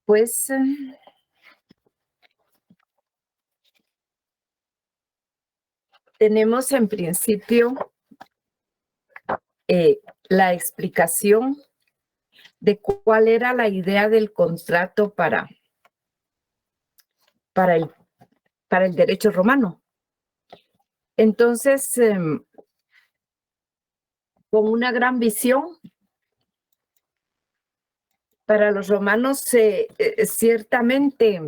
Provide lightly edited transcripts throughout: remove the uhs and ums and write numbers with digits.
Pues tenemos en principio la explicación de cuál era la idea del contrato para el derecho romano. Entonces, con una gran visión, para los romanos ciertamente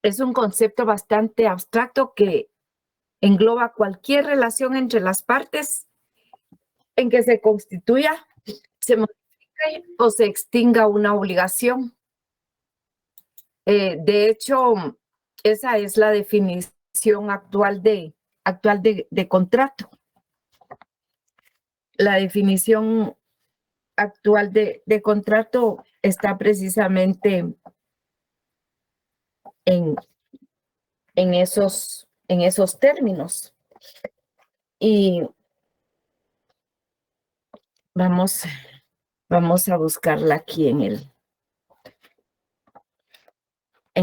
es un concepto bastante abstracto que engloba cualquier relación entre las partes en que se constituya, se modifique o se extinga una obligación. De hecho, esa es la definición actual de contrato. La definición actual de contrato está precisamente en esos términos. Y vamos a buscarla aquí en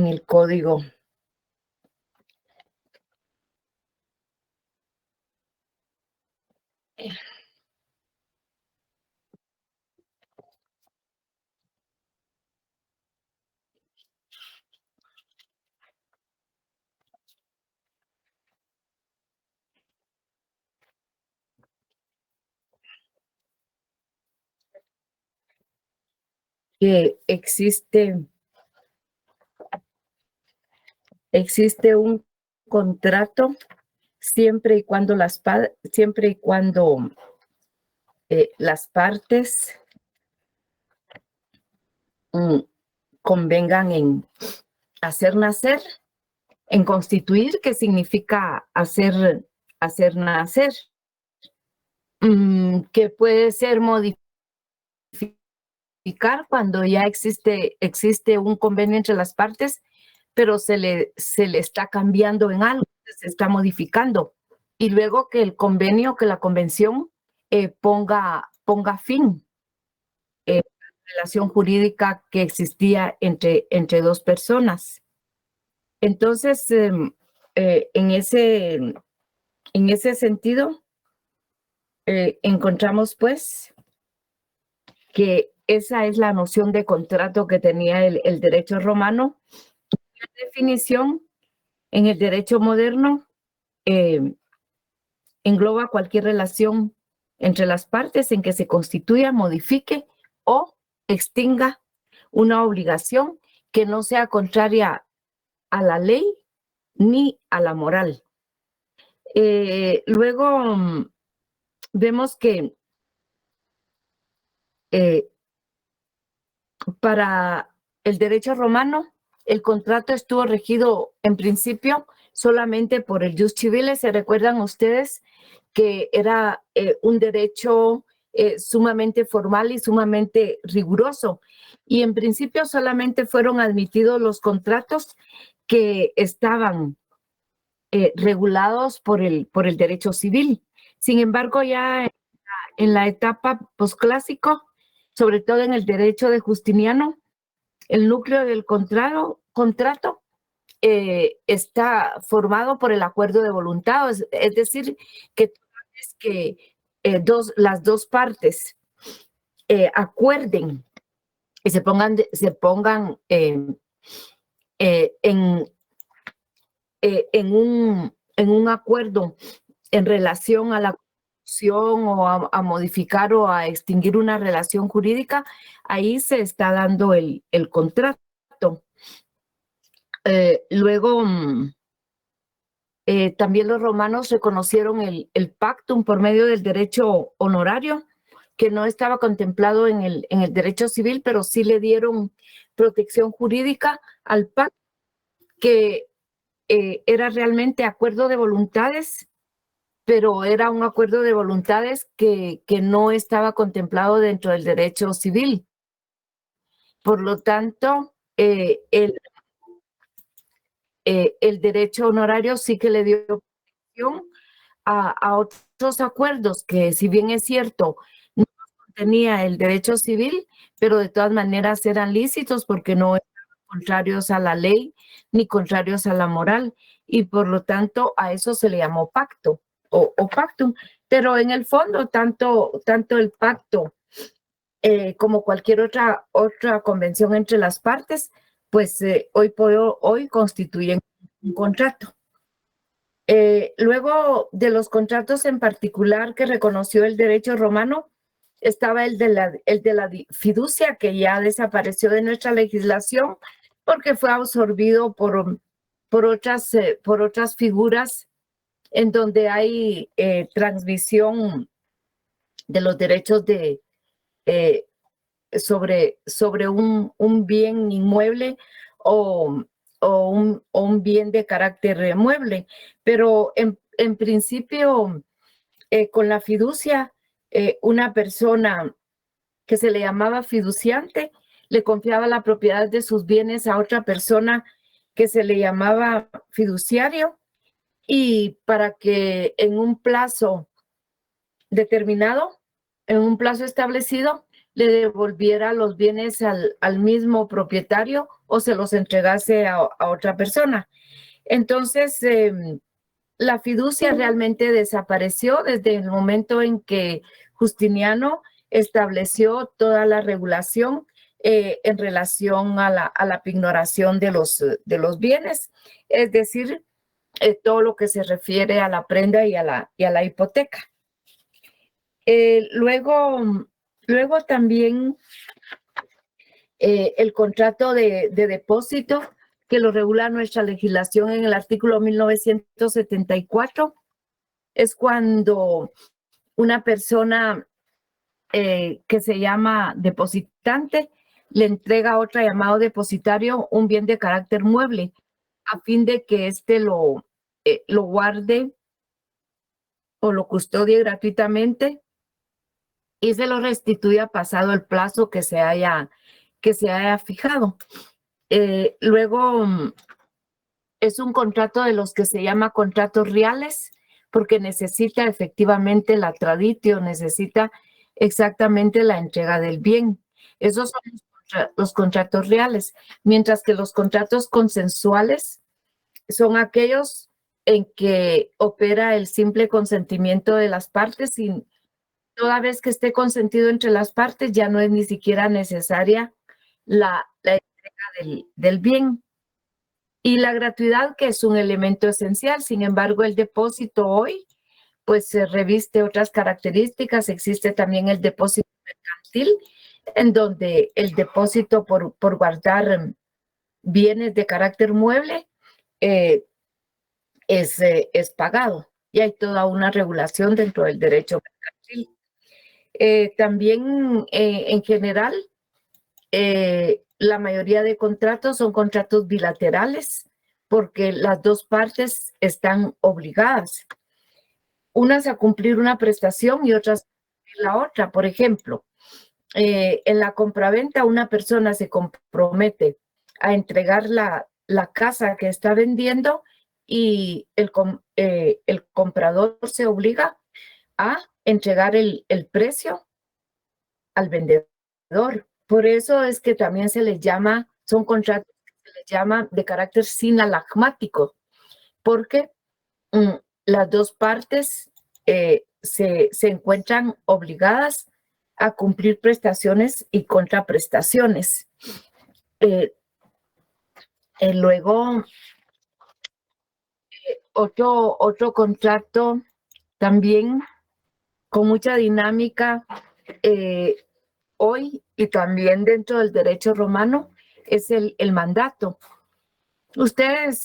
el código. Que existe un contrato siempre y cuando las partes convengan en hacer nacer, en constituir, que significa hacer nacer, que puede ser modificar cuando ya existe un convenio entre las partes, pero se le está cambiando en algo, se está modificando. Y luego que el convenio, que la convención ponga fin a la relación jurídica que existía entre dos personas. Entonces, en ese sentido, encontramos pues que esa es la noción de contrato que tenía el derecho romano. La definición en el derecho moderno engloba cualquier relación entre las partes en que se constituya, modifique o extinga una obligación que no sea contraria a la ley ni a la moral. Luego vemos que para el derecho romano, el contrato estuvo regido en principio solamente por el jus civile. ¿Se recuerdan ustedes que era un derecho sumamente formal y sumamente riguroso? Y en principio solamente fueron admitidos los contratos que estaban regulados por el derecho civil. Sin embargo, ya en la etapa posclásico, sobre todo en el derecho de Justiniano, el núcleo del contrato está formado por el acuerdo de voluntad, es decir, que las dos partes acuerden y se pongan en un acuerdo en relación a la construcción o a modificar o a extinguir una relación jurídica, ahí se está dando el contrato. Luego, también los romanos reconocieron el pactum por medio del derecho honorario, que no estaba contemplado en el derecho civil, pero sí le dieron protección jurídica al pacto, que era realmente acuerdo de voluntades, pero era un acuerdo de voluntades que no estaba contemplado dentro del derecho civil. Por lo tanto, el derecho honorario sí que le dio protección a otros acuerdos que, si bien es cierto, no tenía el derecho civil, pero de todas maneras eran lícitos porque no eran contrarios a la ley ni contrarios a la moral, y por lo tanto a eso se le llamó pacto o pactum. Pero en el fondo, tanto el pacto como cualquier otra convención entre las partes, pues hoy constituyen un contrato. Luego de los contratos en particular que reconoció el derecho romano, estaba el de la fiducia, que ya desapareció de nuestra legislación porque fue absorbido por otras figuras en donde hay transmisión de los derechos sobre un bien inmueble o un bien de carácter mueble. Pero en principio, con la fiducia, una persona que se le llamaba fiduciante le confiaba la propiedad de sus bienes a otra persona que se le llamaba fiduciario, y para que en un plazo determinado, en un plazo establecido, le devolviera los bienes al mismo propietario o se los entregase a otra persona. Entonces, la fiducia realmente desapareció desde el momento en que Justiniano estableció toda la regulación en relación a la pignoración de los bienes, es decir, todo lo que se refiere a la prenda y a la hipoteca. Luego también el contrato de depósito, que lo regula nuestra legislación en el artículo 1974, es cuando una persona que se llama depositante le entrega a otra llamado depositario un bien de carácter mueble a fin de que éste lo guarde o lo custodie gratuitamente y se lo restituya pasado el plazo que se haya fijado. Luego es un contrato de los que se llama contratos reales, porque necesita efectivamente la traditio, necesita exactamente la entrega del bien. Esos son los contratos reales, mientras que los contratos consensuales son aquellos en que opera el simple consentimiento de las partes, y toda vez que esté consentido entre las partes ya no es ni siquiera necesaria la entrega del bien. Y la gratuidad, que es un elemento esencial. Sin embargo, el depósito hoy pues se reviste otras características. Existe también el depósito mercantil, en donde el depósito por guardar bienes de carácter mueble es pagado, y hay toda una regulación dentro del derecho mercantil. También en general, la mayoría de contratos son contratos bilaterales porque las dos partes están obligadas, unas a cumplir una prestación y otras a cumplir la otra. Por ejemplo, en la compraventa una persona se compromete a entregar la casa que está vendiendo, y el comprador se obliga a entregar el precio al vendedor. Por eso es que también son contratos que se les llama de carácter sinalagmático, porque las dos partes se encuentran obligadas a cumplir prestaciones y contraprestaciones. Luego, otro contrato también con mucha dinámica hoy y también dentro del derecho romano es el mandato. Ustedes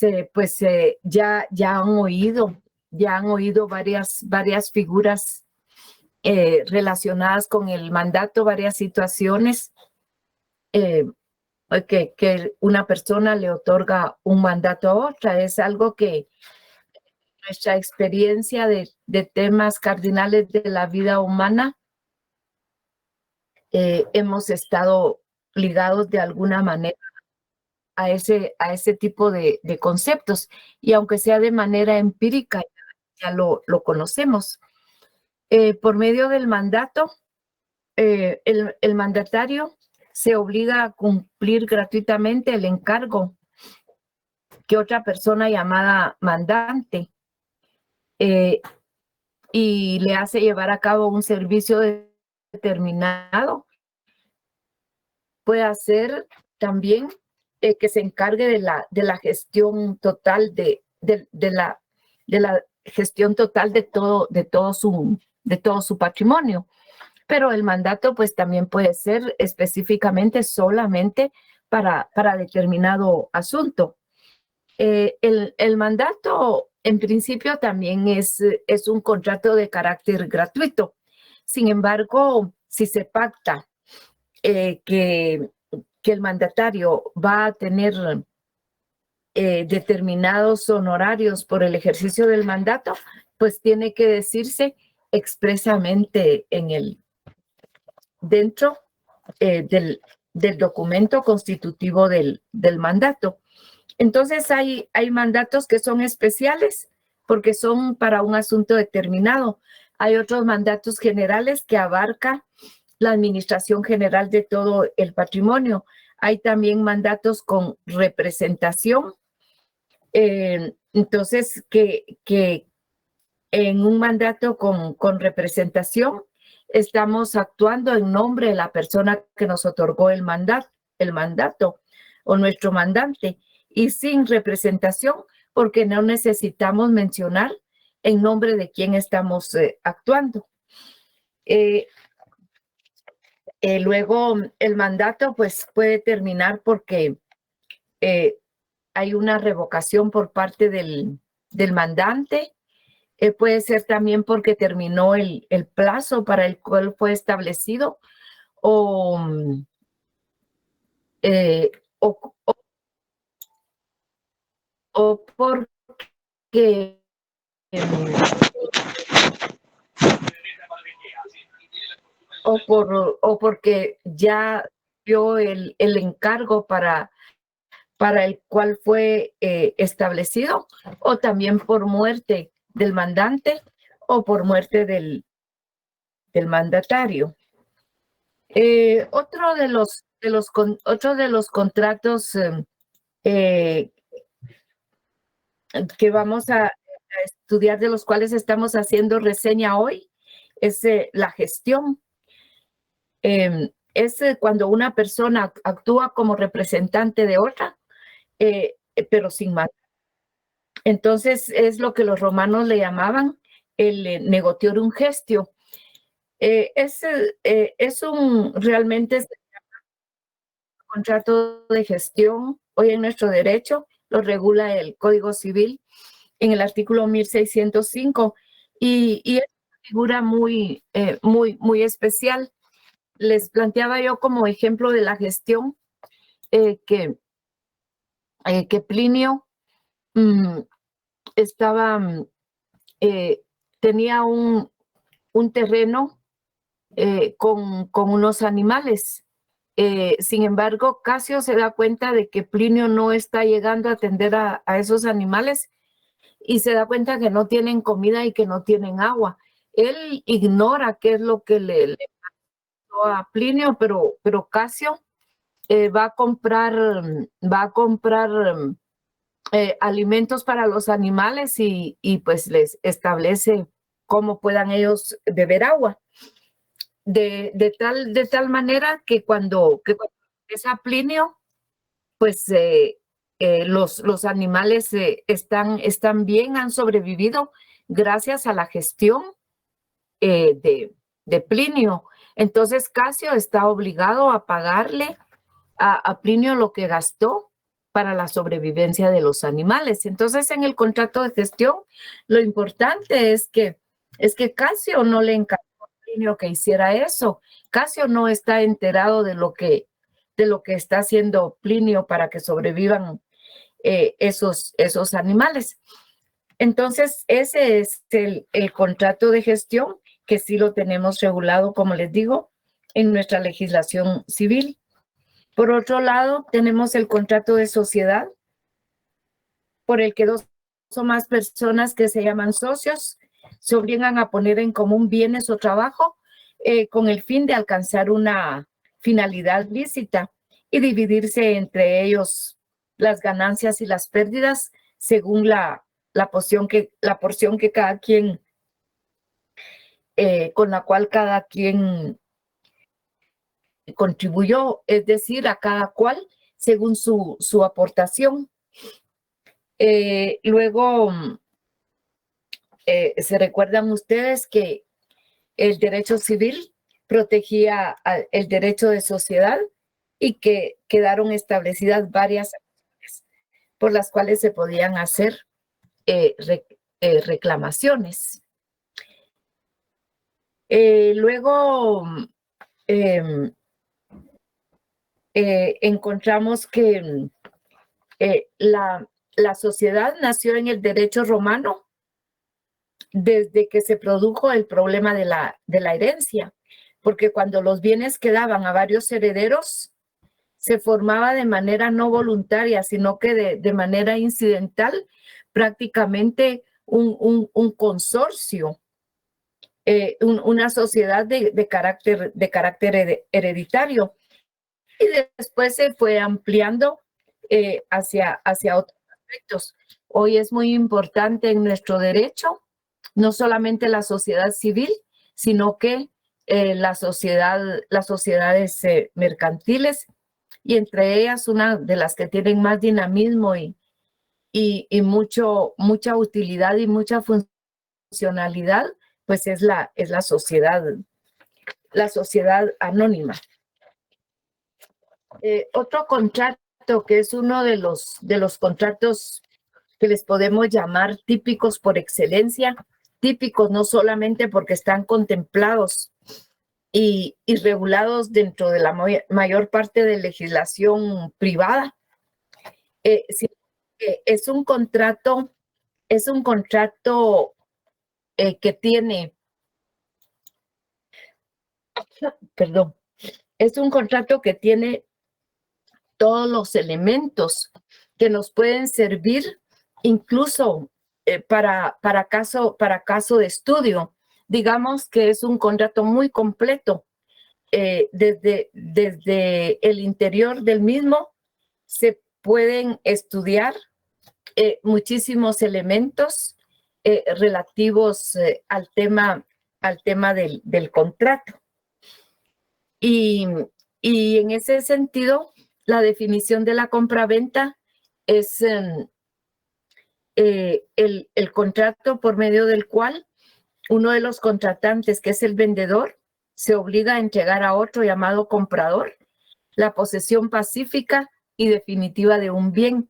ya han oído varias figuras relacionadas con el mandato, varias situaciones que una persona le otorga un mandato a otra. Es algo que nuestra experiencia de temas cardinales de la vida humana hemos estado ligados de alguna manera a ese tipo de conceptos, y aunque sea de manera empírica, ya lo conocemos. Por medio del mandato, el mandatario se obliga a cumplir gratuitamente el encargo que otra persona llamada mandante y le hace llevar a cabo un servicio determinado. Puede hacer también que se encargue de la gestión total de la gestión total de todo su patrimonio. Pero el mandato pues también puede ser específicamente solamente para determinado asunto. El mandato en principio también es un contrato de carácter gratuito. Sin embargo, si se pacta que el mandatario va a tener determinados honorarios por el ejercicio del mandato, pues tiene que decirse expresamente dentro del documento constitutivo del mandato. Entonces hay mandatos que son especiales porque son para un asunto determinado. Hay otros mandatos generales que abarcan la administración general de todo el patrimonio. Hay también mandatos con representación. Entonces, que en un mandato con representación estamos actuando en nombre de la persona que nos otorgó el mandato o nuestro mandante, y sin representación porque no necesitamos mencionar en nombre de quién estamos actuando. Luego el mandato pues puede terminar porque hay una revocación por parte del mandante. Puede ser también porque terminó el plazo para el cual fue establecido o, o porque o porque ya dio el encargo para el cual fue establecido, o también por muerte del mandante o por muerte del mandatario. Otro de los contratos que vamos a estudiar, de los cuales estamos haciendo reseña hoy, es la gestión. Es cuando una persona actúa como representante de otra, pero sin mandato. Entonces es lo que los romanos le llamaban el negotiorum gestio. Realmente es un contrato de gestión. Hoy en nuestro derecho lo regula el Código Civil en el artículo 1605 y es una figura muy especial. Les planteaba yo como ejemplo de la gestión que Plinio tenía un terreno con unos animales. Sin embargo, Casio se da cuenta de que Plinio no está llegando a atender a esos animales y se da cuenta que no tienen comida y que no tienen agua. Él ignora qué es lo que le pasó a Plinio, pero Casio va a comprar alimentos para los animales y pues les establece cómo puedan ellos beber agua. De tal manera que cuando es a Plinio, pues los animales están bien, han sobrevivido gracias a la gestión de Plinio. Entonces Casio está obligado a pagarle a Plinio lo que gastó para la sobrevivencia de los animales. Entonces, en el contrato de gestión, lo importante es que Casio no le encargó a Plinio que hiciera eso. Casio no está enterado de lo que está haciendo Plinio para que sobrevivan esos animales. Entonces, ese es el contrato de gestión que sí lo tenemos regulado, como les digo, en nuestra legislación civil. Por otro lado, tenemos el contrato de sociedad, por el que dos o más personas que se llaman socios se obligan a poner en común bienes o trabajo con el fin de alcanzar una finalidad lícita y dividirse entre ellos las ganancias y las pérdidas según la porción que cada quien, con la cual cada quien contribuyó, es decir, a cada cual según su aportación. Luego, se recuerdan ustedes que el derecho civil protegía el derecho de sociedad y que quedaron establecidas varias acciones por las cuales se podían hacer reclamaciones. Luego encontramos que la sociedad nació en el derecho romano desde que se produjo el problema de la herencia, porque cuando los bienes quedaban a varios herederos, se formaba de manera no voluntaria, sino que de manera incidental, prácticamente un consorcio, una sociedad de carácter hereditario. Y después se fue ampliando hacia otros aspectos. Hoy es muy importante en nuestro derecho no solamente la sociedad civil, sino que las sociedades mercantiles, y entre ellas una de las que tienen más dinamismo y mucha utilidad y mucha funcionalidad, pues es la sociedad anónima. Otro contrato que es uno de los contratos que les podemos llamar típicos por excelencia, típicos no solamente porque están contemplados y regulados dentro de la mayor parte de legislación privada, sino que es un contrato que tiene, perdón, es un contrato que tiene todos los elementos que nos pueden servir incluso para caso de estudio. Digamos que es un contrato muy completo. Desde el interior del mismo se pueden estudiar muchísimos elementos relativos al tema del contrato. Y en ese sentido, la definición de la compraventa es el contrato por medio del cual uno de los contratantes, que es el vendedor, se obliga a entregar a otro llamado comprador la posesión pacífica y definitiva de un bien.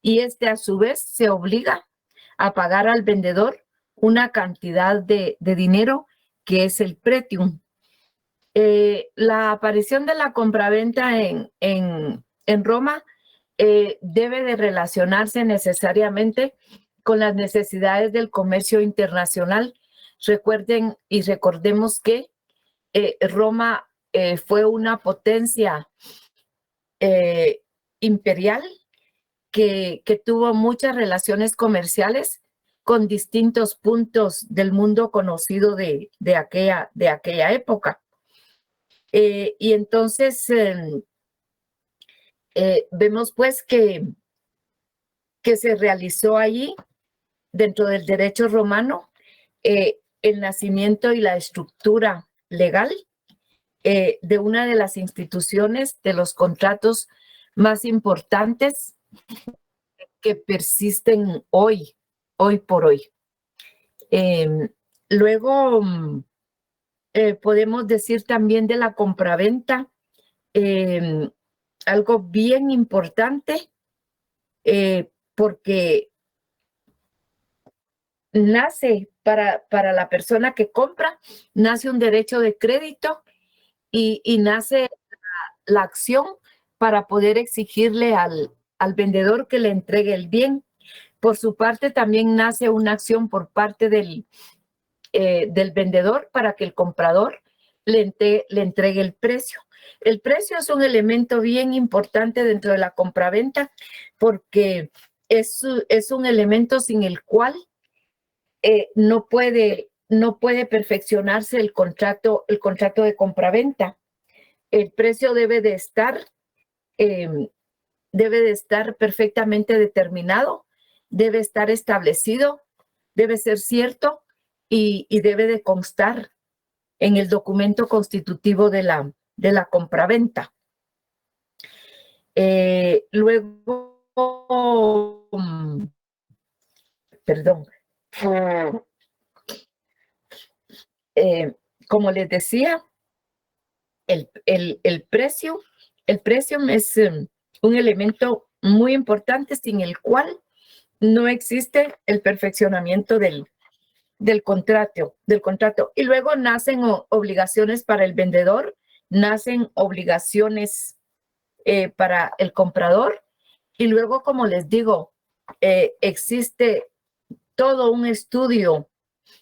Y este a su vez se obliga a pagar al vendedor una cantidad de dinero que es el pretium. La aparición de la compraventa en Roma debe de relacionarse necesariamente con las necesidades del comercio internacional. Recuerden y recordemos que Roma fue una potencia imperial que tuvo muchas relaciones comerciales con distintos puntos del mundo conocido de aquella época. Y entonces vemos pues que se realizó allí, dentro del derecho romano, el nacimiento y la estructura legal de una de las instituciones de los contratos más importantes que persisten hoy por hoy. Luego podemos decir también de la compraventa algo bien importante, porque nace para la persona que compra, nace un derecho de crédito y nace la acción para poder exigirle al vendedor que le entregue el bien. Por su parte, también nace una acción por parte del vendedor para que el comprador le entregue el precio. El precio es un elemento bien importante dentro de la compraventa porque es un elemento sin el cual no puede no puede perfeccionarse el contrato de compraventa. El precio debe de estar perfectamente determinado, debe estar establecido, debe ser cierto y debe de constar en el documento constitutivo de la compraventa. Luego, perdón, como les decía, el precio es un elemento muy importante sin el cual no existe el perfeccionamiento del contrato. Y luego nacen obligaciones para el vendedor, nacen obligaciones para el comprador. Y luego, como les digo, existe todo un estudio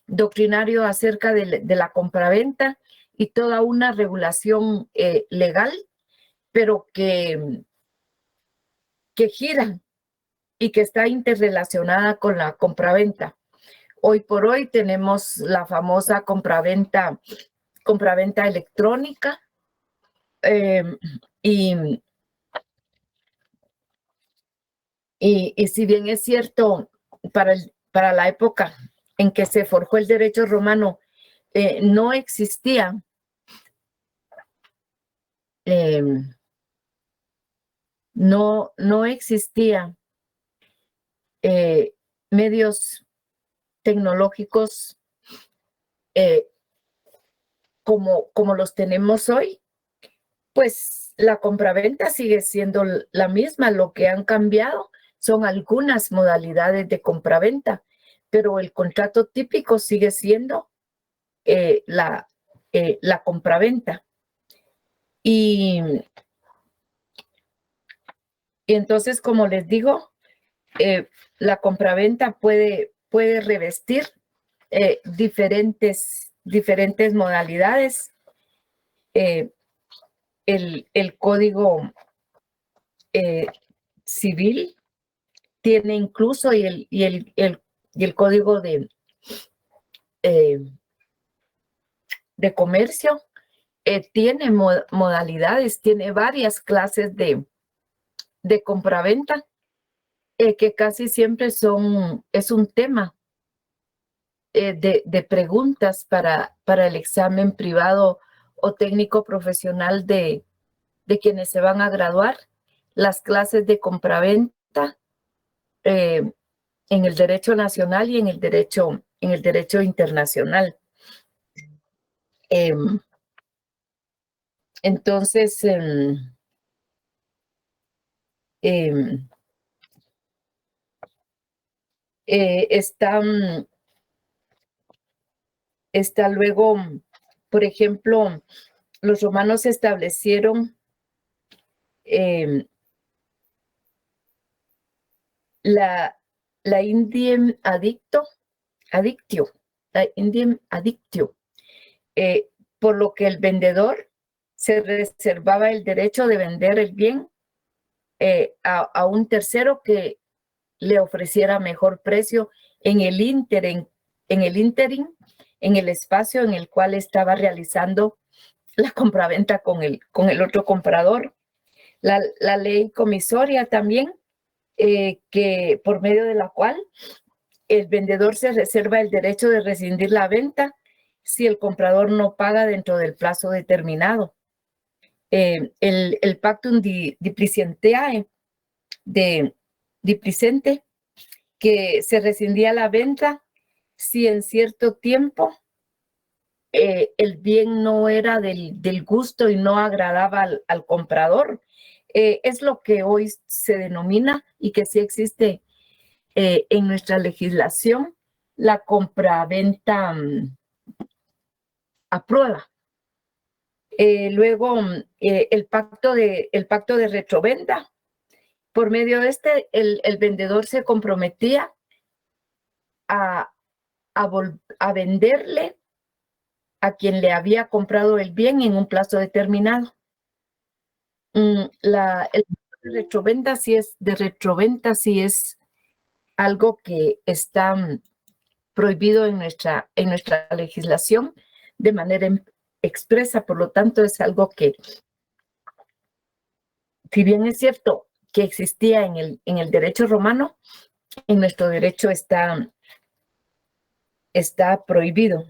doctrinario acerca de la compraventa y toda una regulación legal, pero que gira y que está interrelacionada con la compraventa. Hoy por hoy tenemos la famosa compraventa electrónica, y si bien es cierto, para la época en que se forjó el derecho romano, no existía no existía medios tecnológicos como los tenemos hoy, pues la compraventa sigue siendo la misma. Lo que han cambiado son algunas modalidades de compraventa, pero el contrato típico sigue siendo la compraventa. Y entonces, como les digo, la compraventa puede revestir diferentes modalidades. El código civil tiene incluso y el código de comercio tiene modalidades, tiene varias clases de compraventa que casi siempre es un tema de preguntas para el examen privado o técnico profesional de quienes se van a graduar. Las clases de compraventa en el derecho nacional y en el derecho internacional. Entonces, está luego, por ejemplo, los romanos establecieron la indiem addictio, por lo que el vendedor se reservaba el derecho de vender el bien a un tercero que le ofreciera mejor precio en el ínterin, en el espacio en el cual estaba realizando la compraventa con el otro comprador. La ley comisoria también, que por medio de la cual el vendedor se reserva el derecho de rescindir la venta si el comprador no paga dentro del plazo determinado. El pactum diplicientiae de Displicente, que se rescindía la venta si en cierto tiempo el bien no era del gusto y no agradaba al comprador. Es lo que hoy se denomina y que sí existe en nuestra legislación, la compraventa a prueba. Luego, el pacto de retroventa. Por medio de el vendedor se comprometía a venderle a quien le había comprado el bien en un plazo determinado. El de retroventa sí es algo que está prohibido en nuestra legislación de manera expresa. Por lo tanto, es algo que, si bien es cierto que existía en el derecho romano, en nuestro derecho está prohibido.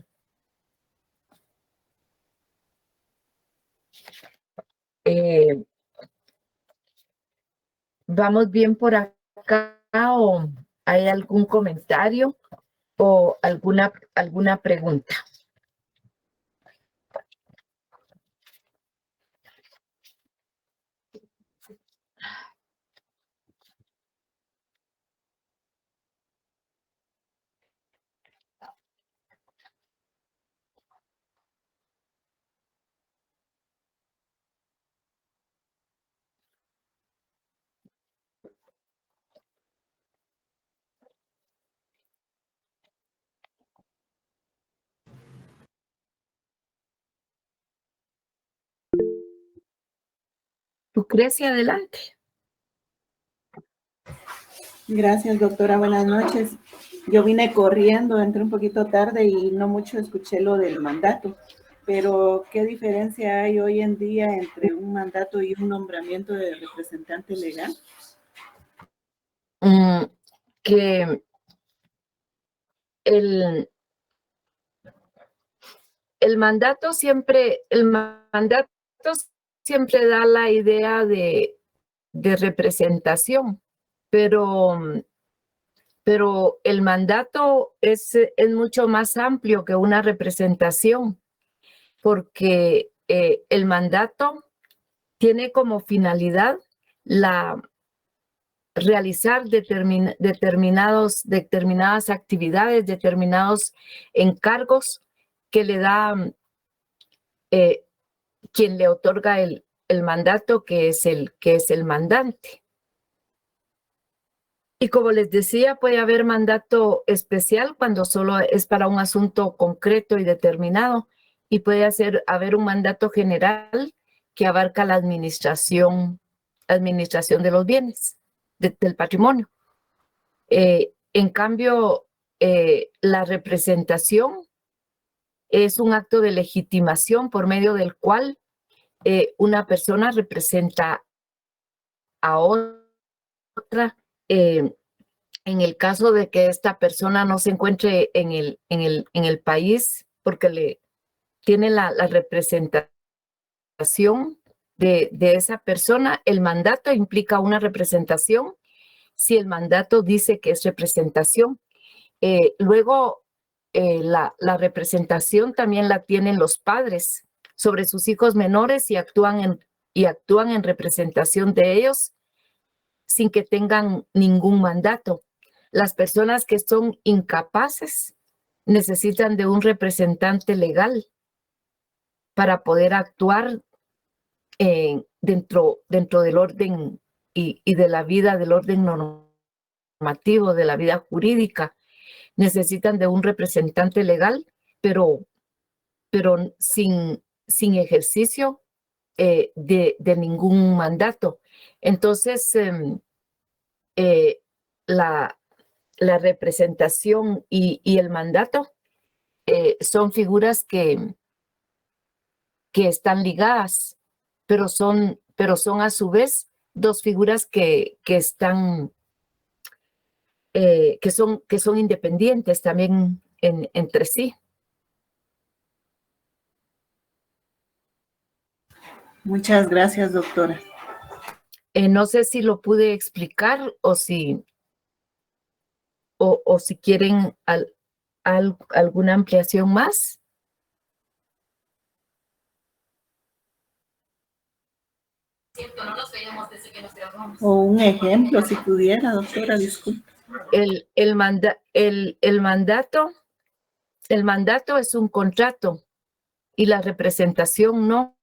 ¿Vamos bien por acá o hay algún comentario o alguna pregunta? Lucrecia, adelante. Gracias, doctora. Buenas noches. Yo vine corriendo, entré un poquito tarde y no mucho escuché lo del mandato. Pero, ¿qué diferencia hay hoy en día entre un mandato y un nombramiento de representante legal? Que el mandato siempre da la idea de representación, pero el mandato es mucho más amplio que una representación, porque el mandato tiene como finalidad realizar determinadas actividades, determinados encargos que le da quien le otorga el mandato, que es el mandante. Y como les decía, puede haber mandato especial cuando solo es para un asunto concreto y determinado, y puede haber un mandato general que abarca la administración de los bienes, del patrimonio. En cambio, la representación es un acto de legitimación por medio del cual una persona representa a otra. En el caso de que esta persona no se encuentre en el país porque tiene la representación de esa persona, el mandato implica una representación si el mandato dice que es representación. Luego, la representación también la tienen los padres sobre sus hijos menores y actúan en representación de ellos sin que tengan ningún mandato. Las personas que son incapaces necesitan de un representante legal para poder actuar dentro del orden y de la vida, del orden normativo, de la vida jurídica. Necesitan de un representante legal, pero sin ejercicio de ningún mandato. Entonces, la representación y el mandato son figuras que están ligadas, pero son a su vez dos figuras que están, que son independientes también entre sí. Muchas gracias, doctora. No sé si lo pude explicar o si quieren alguna ampliación más. O un ejemplo, si pudiera, doctora, disculpe. El mandato es un contrato y la representación no.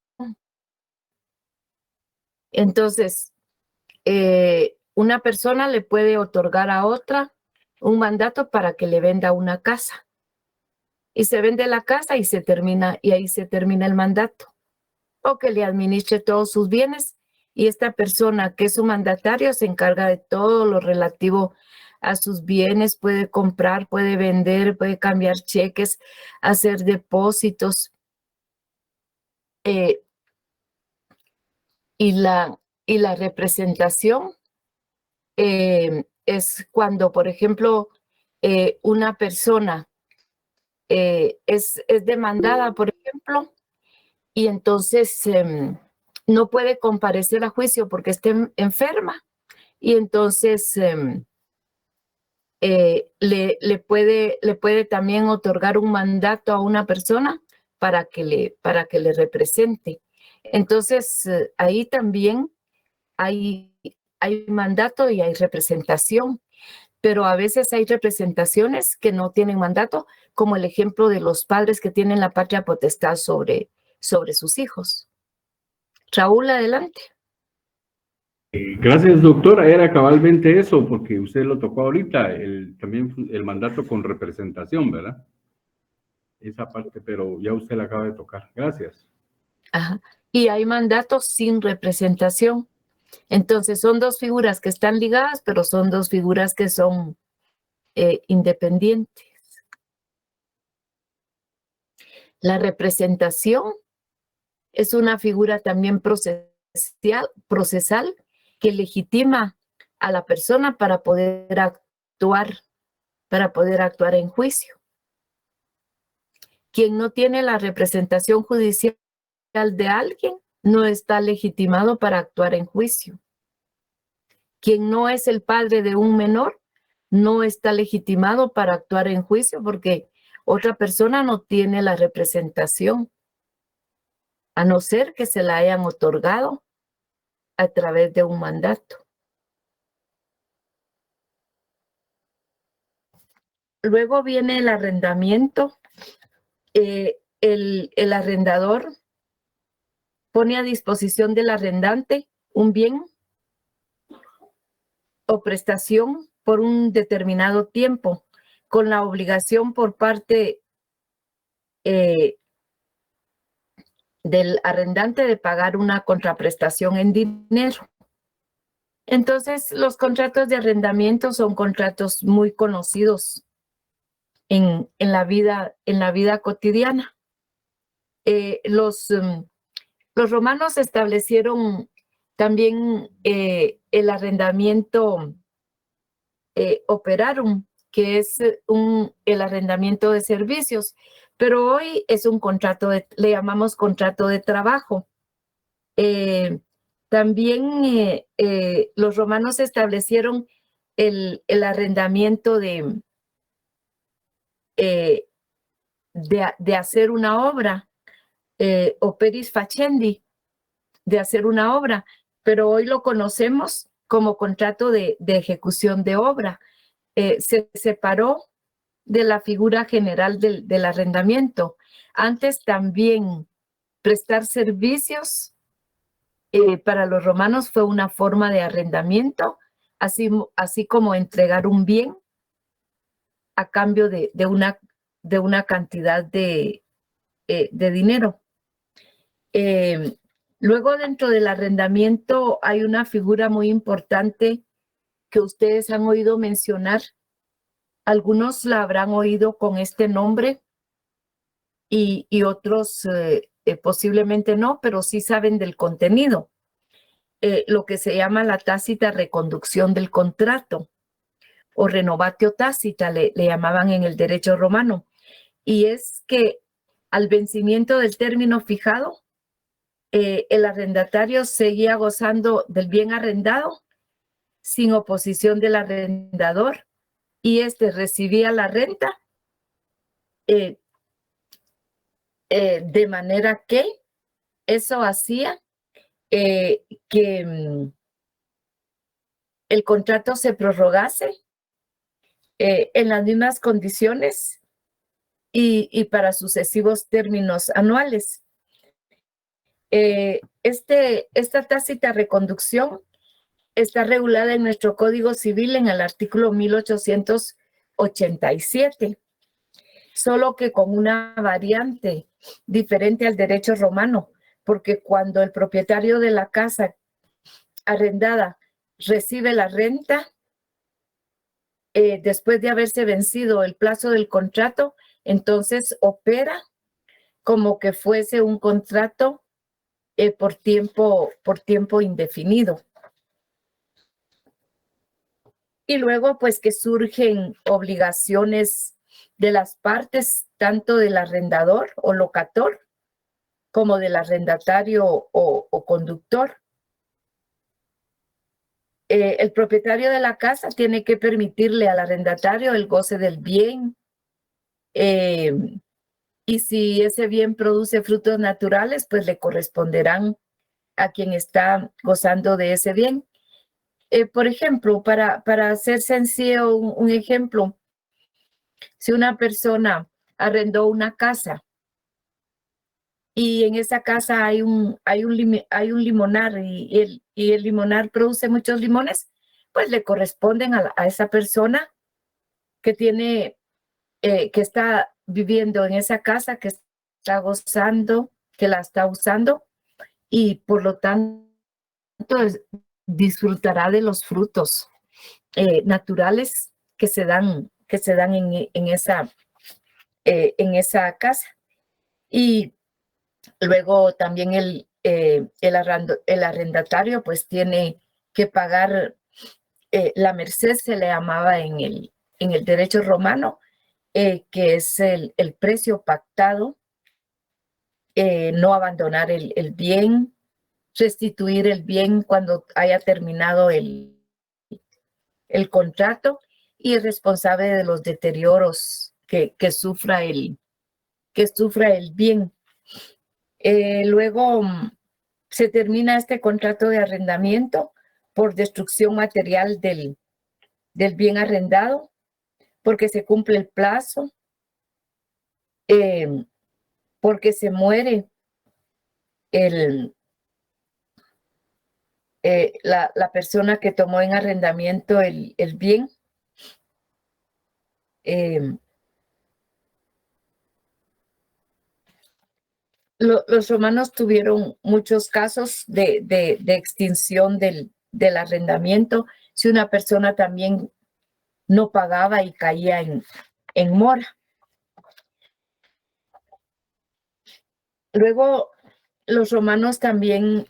Entonces, una persona le puede otorgar a otra un mandato para que le venda una casa. Y se vende la casa y ahí se termina el mandato. O que le administre todos sus bienes y esta persona que es su mandatario se encarga de todo lo relativo a sus bienes, puede comprar, puede vender, puede cambiar cheques, hacer depósitos. Y la representación es cuando, por ejemplo, una persona es demandada, por ejemplo, y entonces no puede comparecer a juicio porque está enferma, y entonces le puede también otorgar un mandato a una persona para que le represente. Entonces, ahí también hay mandato y hay representación, pero a veces hay representaciones que no tienen mandato, como el ejemplo de los padres que tienen la patria potestad sobre sus hijos. Raúl, adelante. Gracias, doctora. Era cabalmente eso, porque usted lo tocó ahorita, también el mandato con representación, ¿verdad? Esa parte, pero ya usted la acaba de tocar. Gracias. Ajá. Y hay mandatos sin representación. Entonces son dos figuras que están ligadas, pero son dos figuras que son independientes. La representación es una figura también procesal que legitima a la persona para poder actuar en juicio. Quien no tiene la representación judicial de alguien no está legitimado para actuar en juicio. Quien no es el padre de un menor no está legitimado para actuar en juicio porque otra persona no tiene la representación, a no ser que se la hayan otorgado a través de un mandato. Luego viene el arrendamiento. El arrendador pone a disposición del arrendante un bien o prestación por un determinado tiempo, con la obligación por parte del arrendante de pagar una contraprestación en dinero. Entonces, los contratos de arrendamiento son contratos muy conocidos en la vida cotidiana. Los romanos establecieron también el arrendamiento operarum, que es el arrendamiento de servicios, pero hoy es un contrato, le llamamos contrato de trabajo. También los romanos establecieron el arrendamiento de hacer una obra, operis facendi, de hacer una obra, pero hoy lo conocemos como contrato de ejecución de obra. Se separó de la figura general del arrendamiento. Antes también prestar servicios para los romanos fue una forma de arrendamiento, así como entregar un bien a cambio de una cantidad de dinero. Luego, dentro del arrendamiento hay una figura muy importante que ustedes han oído mencionar. Algunos la habrán oído con este nombre y otros posiblemente no, pero sí saben del contenido. Lo que se llama la tácita reconducción del contrato o renovatio tácita, le llamaban en el derecho romano. Y es que al vencimiento del término fijado, el arrendatario seguía gozando del bien arrendado sin oposición del arrendador y éste recibía la renta de manera que eso hacía que el contrato se prorrogase en las mismas condiciones y para sucesivos términos anuales. Esta tácita reconducción está regulada en nuestro Código Civil en el artículo 1887, solo que con una variante diferente al derecho romano, porque cuando el propietario de la casa arrendada recibe la renta, después de haberse vencido el plazo del contrato, entonces opera como que fuese un contrato por tiempo indefinido. Y luego, pues, que surgen obligaciones de las partes, tanto del arrendador o locator, como del arrendatario o conductor. El propietario de la casa tiene que permitirle al arrendatario el goce del bien, y si ese bien produce frutos naturales, pues le corresponderán a quien está gozando de ese bien. Por ejemplo, para hacer sencillo un ejemplo, si una persona arrendó una casa y en esa casa hay un limonar y el limonar produce muchos limones, pues le corresponden a esa persona que tiene, que está viviendo en esa casa, que está gozando, que la está usando y por lo tanto disfrutará de los frutos naturales que se dan en esa casa. Y luego también el arrendatario pues tiene que pagar la merced, se le llamaba en el derecho romano, que es el precio pactado, no abandonar el bien, restituir el bien cuando haya terminado el contrato y es responsable de los deterioros que sufra el bien. Luego se termina este contrato de arrendamiento por destrucción material del bien arrendado, porque se cumple el plazo, porque se muere la persona que tomó en arrendamiento el bien. Los romanos tuvieron muchos casos de extinción del arrendamiento si una persona también no pagaba y caía en mora. Luego, los romanos también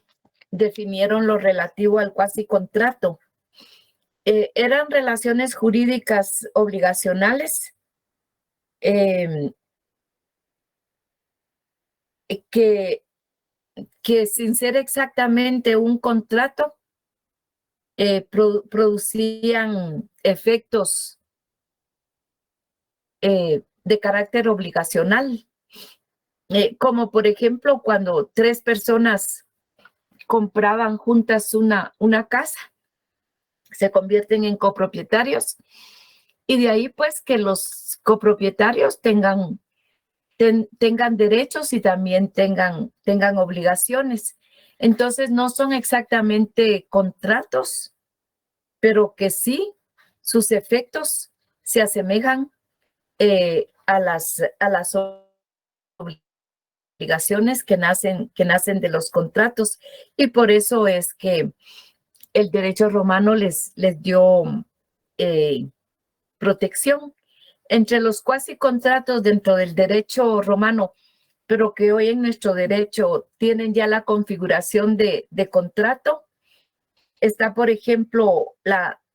definieron lo relativo al cuasi contrato. Eran relaciones jurídicas obligacionales que sin ser exactamente un contrato, producían efectos de carácter obligacional, como por ejemplo cuando 3 personas compraban juntas una casa, se convierten en copropietarios y de ahí pues que los copropietarios tengan derechos y también tengan obligaciones. Entonces no son exactamente contratos, pero que sí sus efectos se asemejan a las obligaciones que nacen de los contratos. Y por eso es que el derecho romano les dio protección. Entre los cuasi contratos dentro del derecho romano, pero que hoy en nuestro derecho tienen ya la configuración de contrato, está, por ejemplo,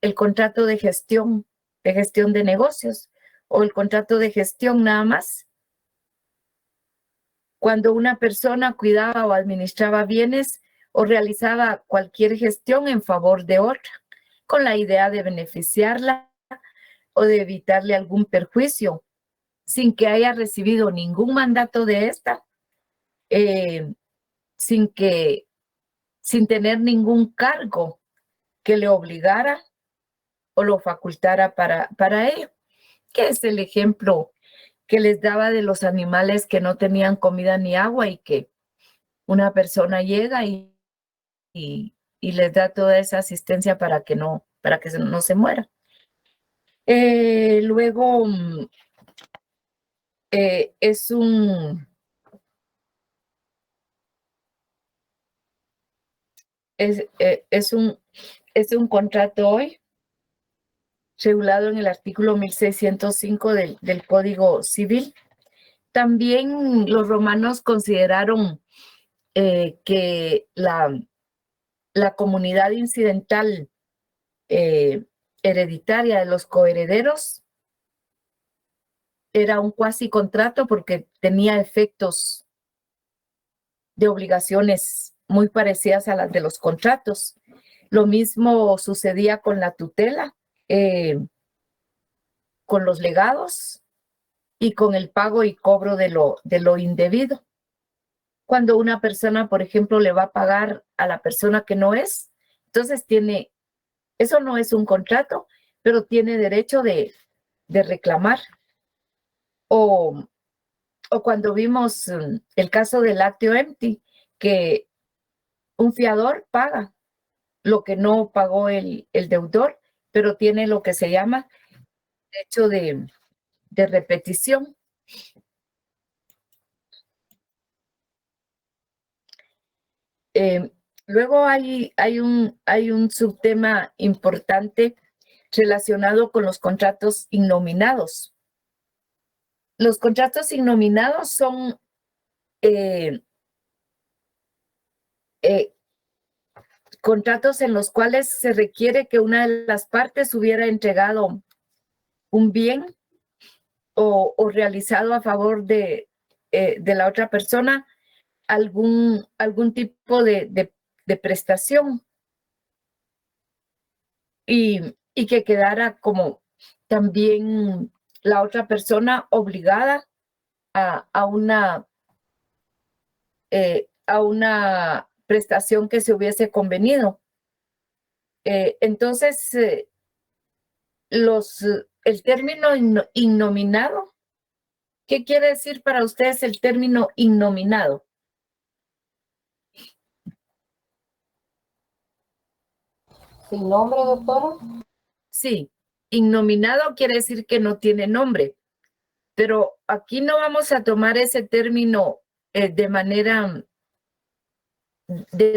el contrato de gestión de negocios o el contrato de gestión nada más. Cuando una persona cuidaba o administraba bienes o realizaba cualquier gestión en favor de otra, con la idea de beneficiarla o de evitarle algún perjuicio, sin que haya recibido ningún mandato de esta, sin tener ningún cargo que le obligara o lo facultara para ello, que es el ejemplo que les daba de los animales que no tenían comida ni agua y que una persona llega y les da toda esa asistencia para que no se muera. Luego es un contrato hoy regulado en el artículo 1605 del Código Civil. También los romanos consideraron que la comunidad incidental hereditaria de los coherederos era un cuasi contrato porque tenía efectos de obligaciones muy parecidas a las de los contratos. Lo mismo sucedía con la tutela, con los legados y con el pago y cobro de lo indebido. Cuando una persona, por ejemplo, le va a pagar a la persona que no es, entonces eso no es un contrato, pero tiene derecho de reclamar. O cuando vimos el caso del actio empty, que un fiador paga lo que no pagó el deudor, pero tiene lo que se llama derecho de repetición. Luego hay un subtema importante relacionado con los contratos innominados. Los contratos innominados son contratos en los cuales se requiere que una de las partes hubiera entregado un bien o realizado a favor de la otra persona algún tipo de prestación y que quedara como también la otra persona obligada a una prestación que se hubiese convenido. Entonces, el término innominado, ¿qué quiere decir para ustedes el término innominado? ¿Sin nombre, doctora? Sí, innominado quiere decir que no tiene nombre, pero aquí no vamos a tomar ese término de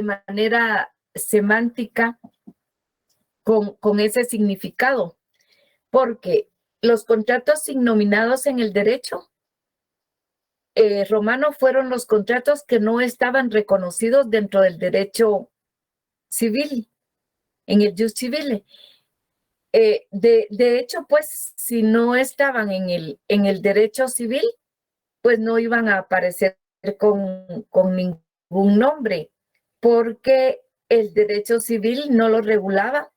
manera semántica con ese significado, porque los contratos innominados en el derecho romano fueron los contratos que no estaban reconocidos dentro del derecho civil, en el jus civile. De hecho, pues, si no estaban en el derecho civil, pues no iban a aparecer con ningún nombre, porque el derecho civil no los regulaba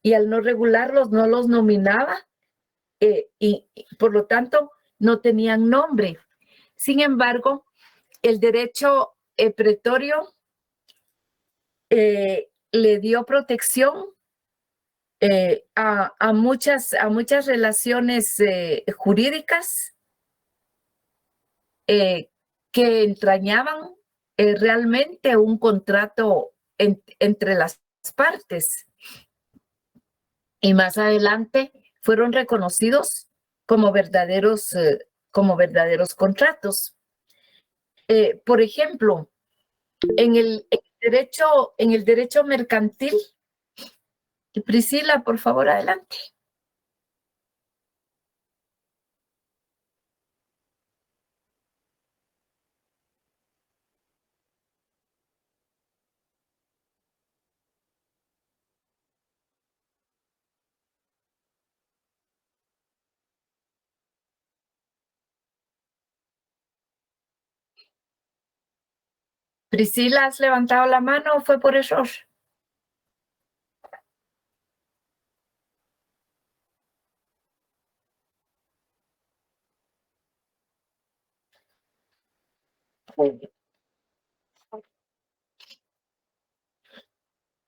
y al no regularlos no los nominaba y por lo tanto no tenían nombre. Sin embargo, el derecho pretorio le dio protección a muchas relaciones jurídicas que entrañaban realmente un contrato entre las partes. Y más adelante fueron reconocidos como verdaderos contratos. Por ejemplo, en el derecho mercantil, Priscila, por favor, adelante. Priscila, ¿has levantado la mano o fue por error?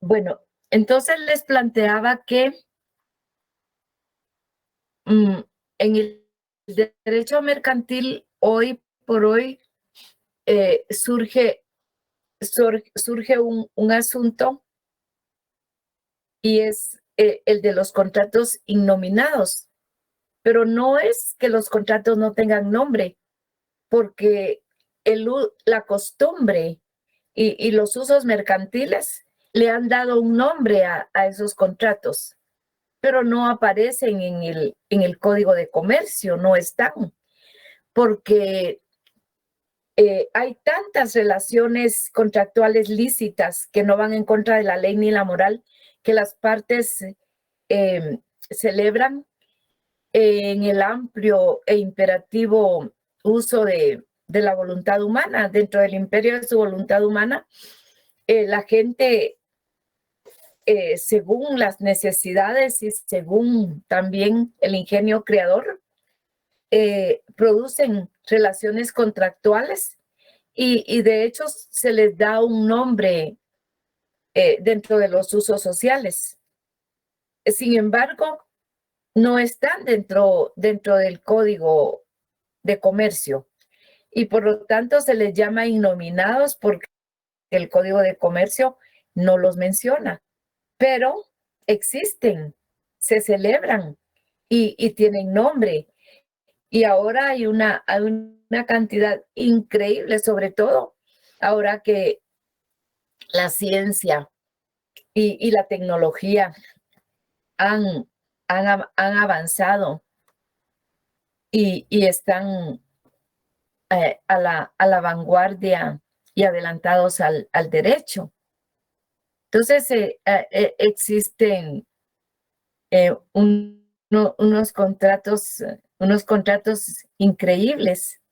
Bueno, entonces les planteaba que en el derecho mercantil hoy por hoy surge un asunto y es el de los contratos innominados. Pero no es que los contratos no tengan nombre, porque la costumbre y los usos mercantiles le han dado un nombre a esos contratos. pero no aparecen en el Código de Comercio, no están, porque hay tantas relaciones contractuales lícitas que no van en contra de la ley ni la moral, que las partes celebran en el amplio e imperativo uso de la voluntad humana. Dentro del imperio de su voluntad humana, la gente, según las necesidades y según también el ingenio creador, producen relaciones contractuales y de hecho se les da un nombre dentro de los usos sociales. Sin embargo, no están dentro del Código de Comercio y por lo tanto se les llama innominados porque el Código de Comercio no los menciona, pero existen, se celebran y tienen nombre. Y ahora hay una cantidad increíble, sobre todo ahora que la ciencia y la tecnología han avanzado y están a la vanguardia y adelantados al derecho. Entonces existen unos contratos increíbles.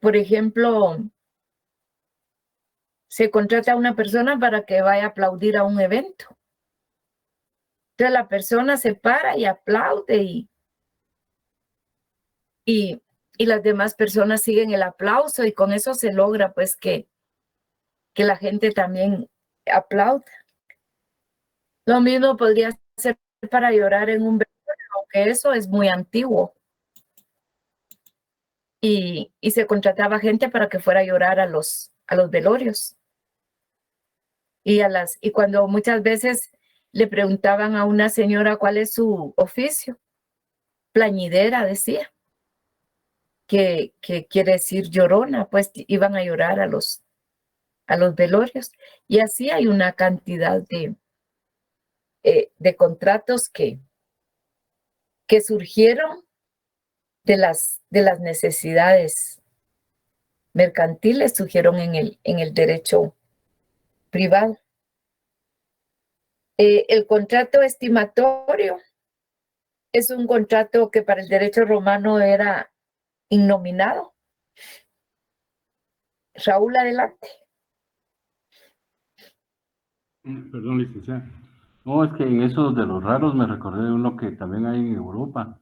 Por ejemplo, se contrata a una persona para que vaya a aplaudir a un evento. Entonces la persona se para y aplaude y las demás personas siguen el aplauso y con eso se logra pues que la gente también aplauda. Lo mismo podría ser para llorar en un velorio, aunque eso es muy antiguo. Y se contrataba gente para que fuera a llorar a los velorios. Y cuando muchas veces le preguntaban a una señora cuál es su oficio, plañidera decía, que quiere decir llorona, pues iban a llorar a los velorios. Y así hay una cantidad de contratos que surgieron de las necesidades mercantiles, surgieron en el derecho privado. El contrato estimatorio es un contrato que para el derecho romano era innominado. Raúl, adelante. Perdón, licenciada. No, es que en eso de los raros me recordé de uno que también hay en Europa.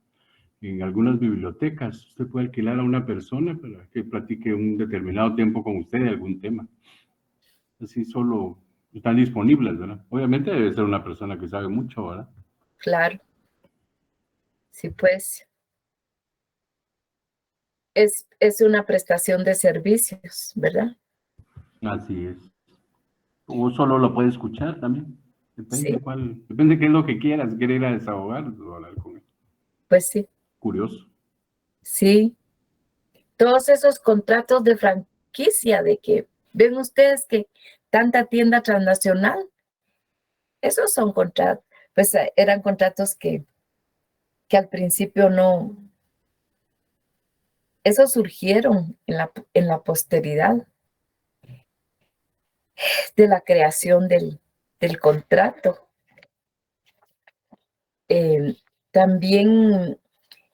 En algunas bibliotecas, usted puede alquilar a una persona para que platique un determinado tiempo con usted de algún tema. Así solo están disponibles, ¿verdad? Obviamente debe ser una persona que sabe mucho, ¿verdad? Claro. Sí, pues. Es una prestación de servicios, ¿verdad? Así es. O solo lo puede escuchar también. Depende Sí. Depende qué es lo que quieras. Si quiere ir a desahogar o hablar con él. Pues sí. Curioso. Sí. Todos esos contratos de franquicia de que ven ustedes que tanta tienda transnacional, esos son contratos, pues eran contratos que al principio no, esos surgieron en la posteridad de la creación del contrato. También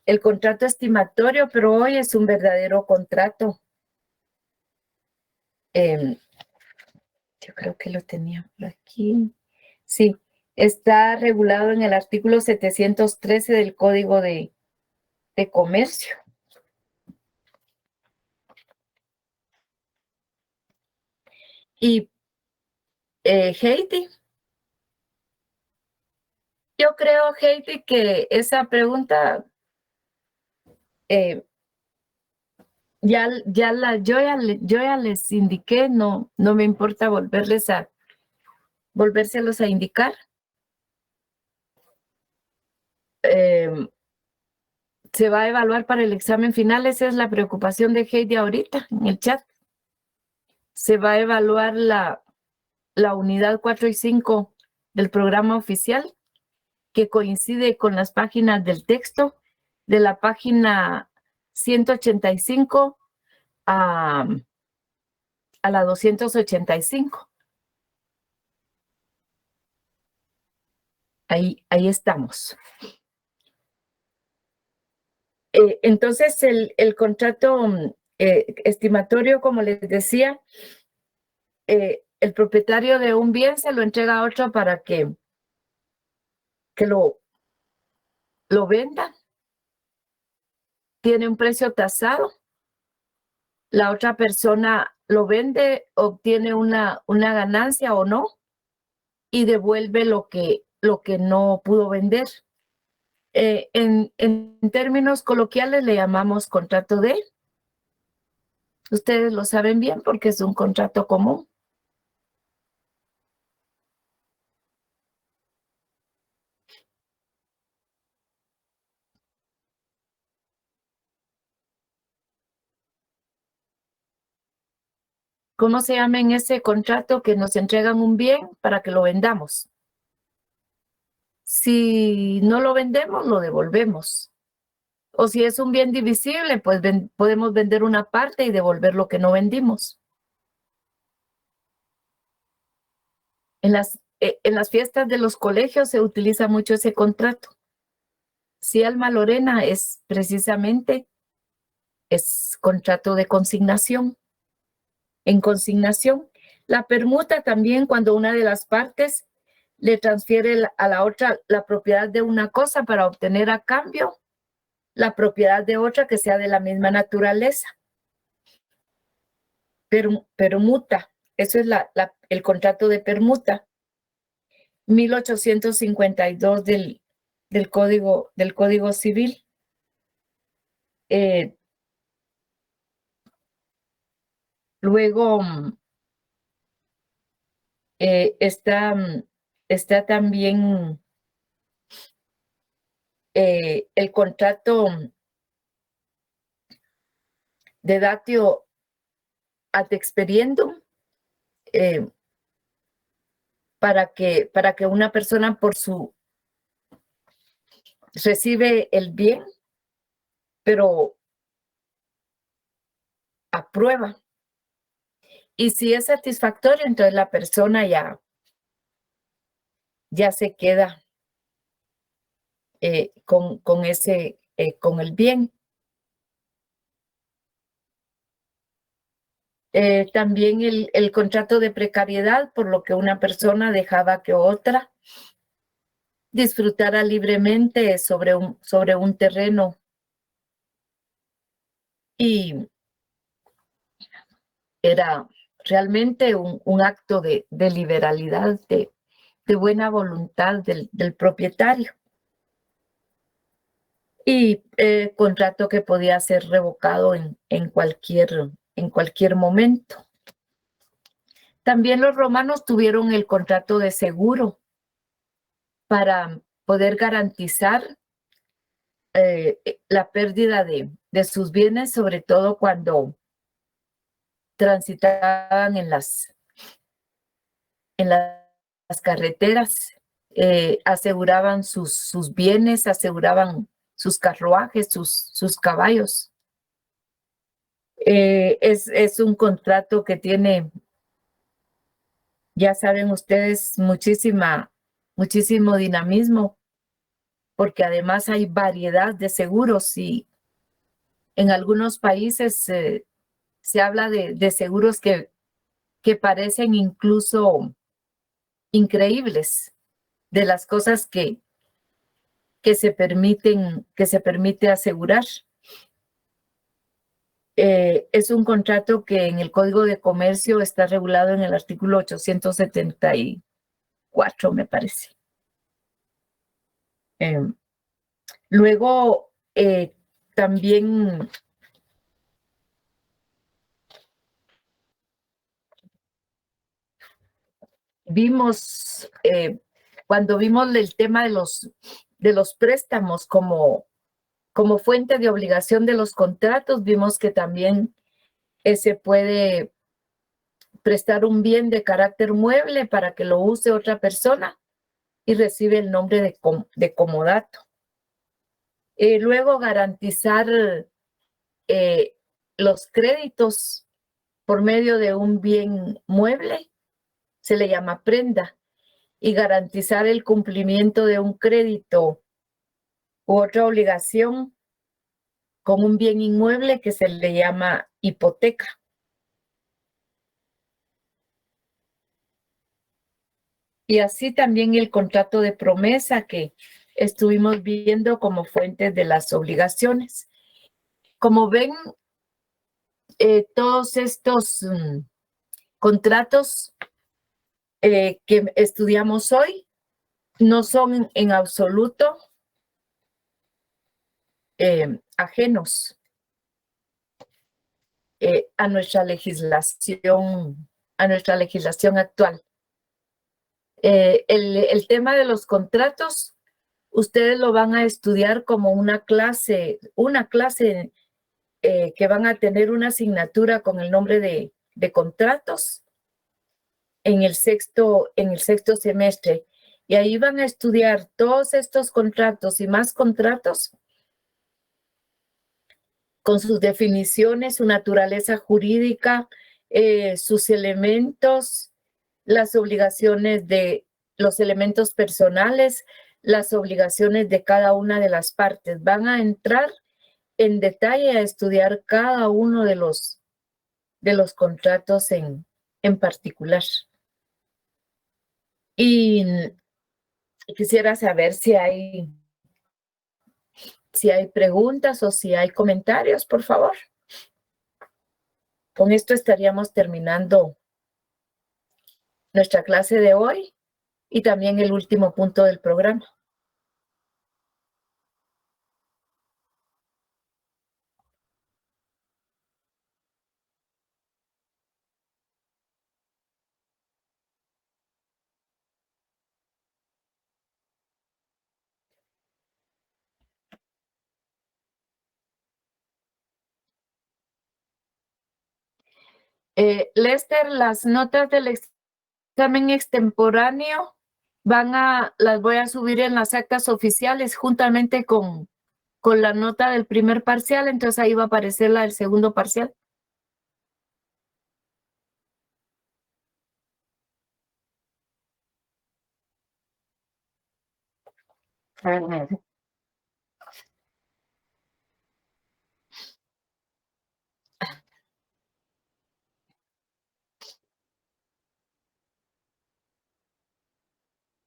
el contrato estimatorio, pero hoy es un verdadero contrato. Yo creo que lo tenía por aquí. Sí, está regulado en el artículo 713 del Código de Comercio. Y Heidi, yo creo, Heidi, que esa pregunta yo ya les indiqué, no me importa volvérselos a indicar. Se va a evaluar para el examen final, esa es la preocupación de Heidi ahorita en el chat. Se va a evaluar la unidad 4 y 5 del programa oficial que coincide con las páginas del texto, de la página 185 a la 285. Ahí estamos. Entonces, el contrato estimatorio, como les decía, el propietario de un bien se lo entrega a otro para que lo venda. Tiene un precio tasado. La otra persona lo vende, obtiene una ganancia o no, y devuelve lo que no pudo vender. En términos coloquiales le llamamos contrato de. Ustedes lo saben bien porque es un contrato común. ¿Cómo se llama en ese contrato que nos entregan un bien para que lo vendamos? Si no lo vendemos, lo devolvemos. O si es un bien divisible, pues podemos vender una parte y devolver lo que no vendimos. En las fiestas de los colegios se utiliza mucho ese contrato. Si Alma Lorena es precisamente contrato de consignación. En consignación, la permuta también, cuando una de las partes le transfiere a la otra la propiedad de una cosa para obtener a cambio la propiedad de otra que sea de la misma naturaleza. Permuta, eso es el contrato de permuta. 1852 del Código Civil. Luego está también el contrato de datio ad experiendum, para que una persona recibe el bien, pero aprueba. Y si es satisfactorio, entonces la persona ya se queda con el bien. También el contrato de precariedad, por lo que una persona dejaba que otra disfrutara libremente sobre un terreno. Y era realmente un acto de liberalidad, de buena voluntad del propietario. Y contrato que podía ser revocado en cualquier momento. También los romanos tuvieron el contrato de seguro para poder garantizar la pérdida de sus bienes, sobre todo cuando transitaban en las carreteras, aseguraban sus bienes, aseguraban sus carruajes, sus caballos. Es un contrato que tiene, ya saben ustedes, muchísimo dinamismo, porque además hay variedad de seguros y en algunos países se habla de seguros que parecen incluso increíbles, de las cosas que se permite asegurar. Es un contrato que en el Código de Comercio está regulado en el artículo 874, me parece. Luego, también vimos, cuando vimos el tema de los préstamos como fuente de obligación de los contratos, vimos que también se puede prestar un bien de carácter mueble para que lo use otra persona y recibe el nombre de comodato. Luego, garantizar los créditos por medio de un bien mueble se le llama prenda, y garantizar el cumplimiento de un crédito u otra obligación con un bien inmueble que se le llama hipoteca. Y así también el contrato de promesa que estuvimos viendo como fuente de las obligaciones. Como ven, todos estos contratos que estudiamos hoy no son en absoluto ajenos a nuestra legislación actual. El tema de los contratos, ustedes lo van a estudiar como una clase que van a tener una asignatura con el nombre de contratos en el sexto semestre. Y ahí van a estudiar todos estos contratos y más contratos con sus definiciones, su naturaleza jurídica, sus elementos, las obligaciones de los elementos personales, las obligaciones de cada una de las partes. Van a entrar en detalle a estudiar cada uno de los contratos en particular. Y quisiera saber si hay preguntas o si hay comentarios, por favor. Con esto estaríamos terminando nuestra clase de hoy y también el último punto del programa. Lester, las notas del examen extemporáneo las voy a subir en las actas oficiales juntamente con la nota del primer parcial, entonces ahí va a aparecer la del segundo parcial.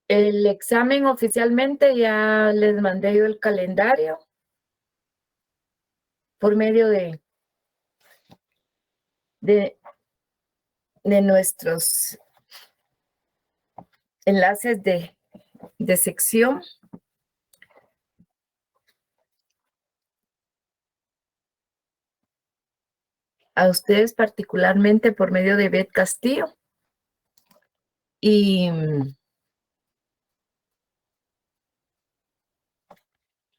El examen oficialmente ya les mandé yo el calendario por medio de nuestros enlaces de sección. A ustedes particularmente por medio de Beth Castillo. Y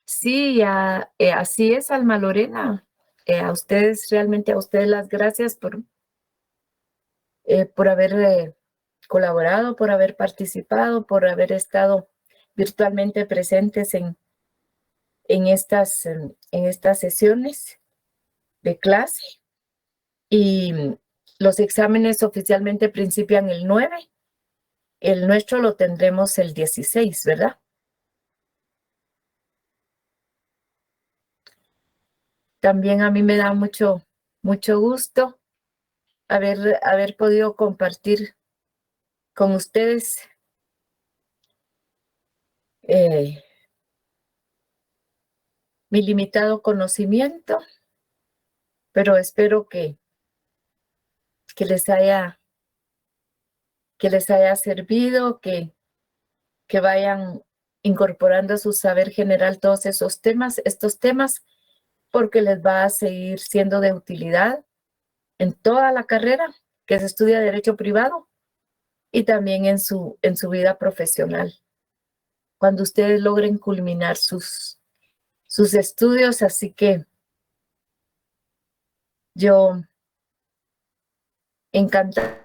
sí, así es, Alma Lorena. A ustedes las gracias por haber colaborado, por haber participado, por haber estado virtualmente presentes en estas sesiones de clase. Y los exámenes oficialmente principian el 9. El nuestro lo tendremos el 16, ¿verdad? También a mí me da mucho gusto haber podido compartir con ustedes mi limitado conocimiento, pero espero que les haya servido, que vayan incorporando a su saber general todos estos temas, porque les va a seguir siendo de utilidad en toda la carrera que se estudia Derecho Privado y también en su vida profesional. Cuando ustedes logren culminar sus estudios, así que yo encantada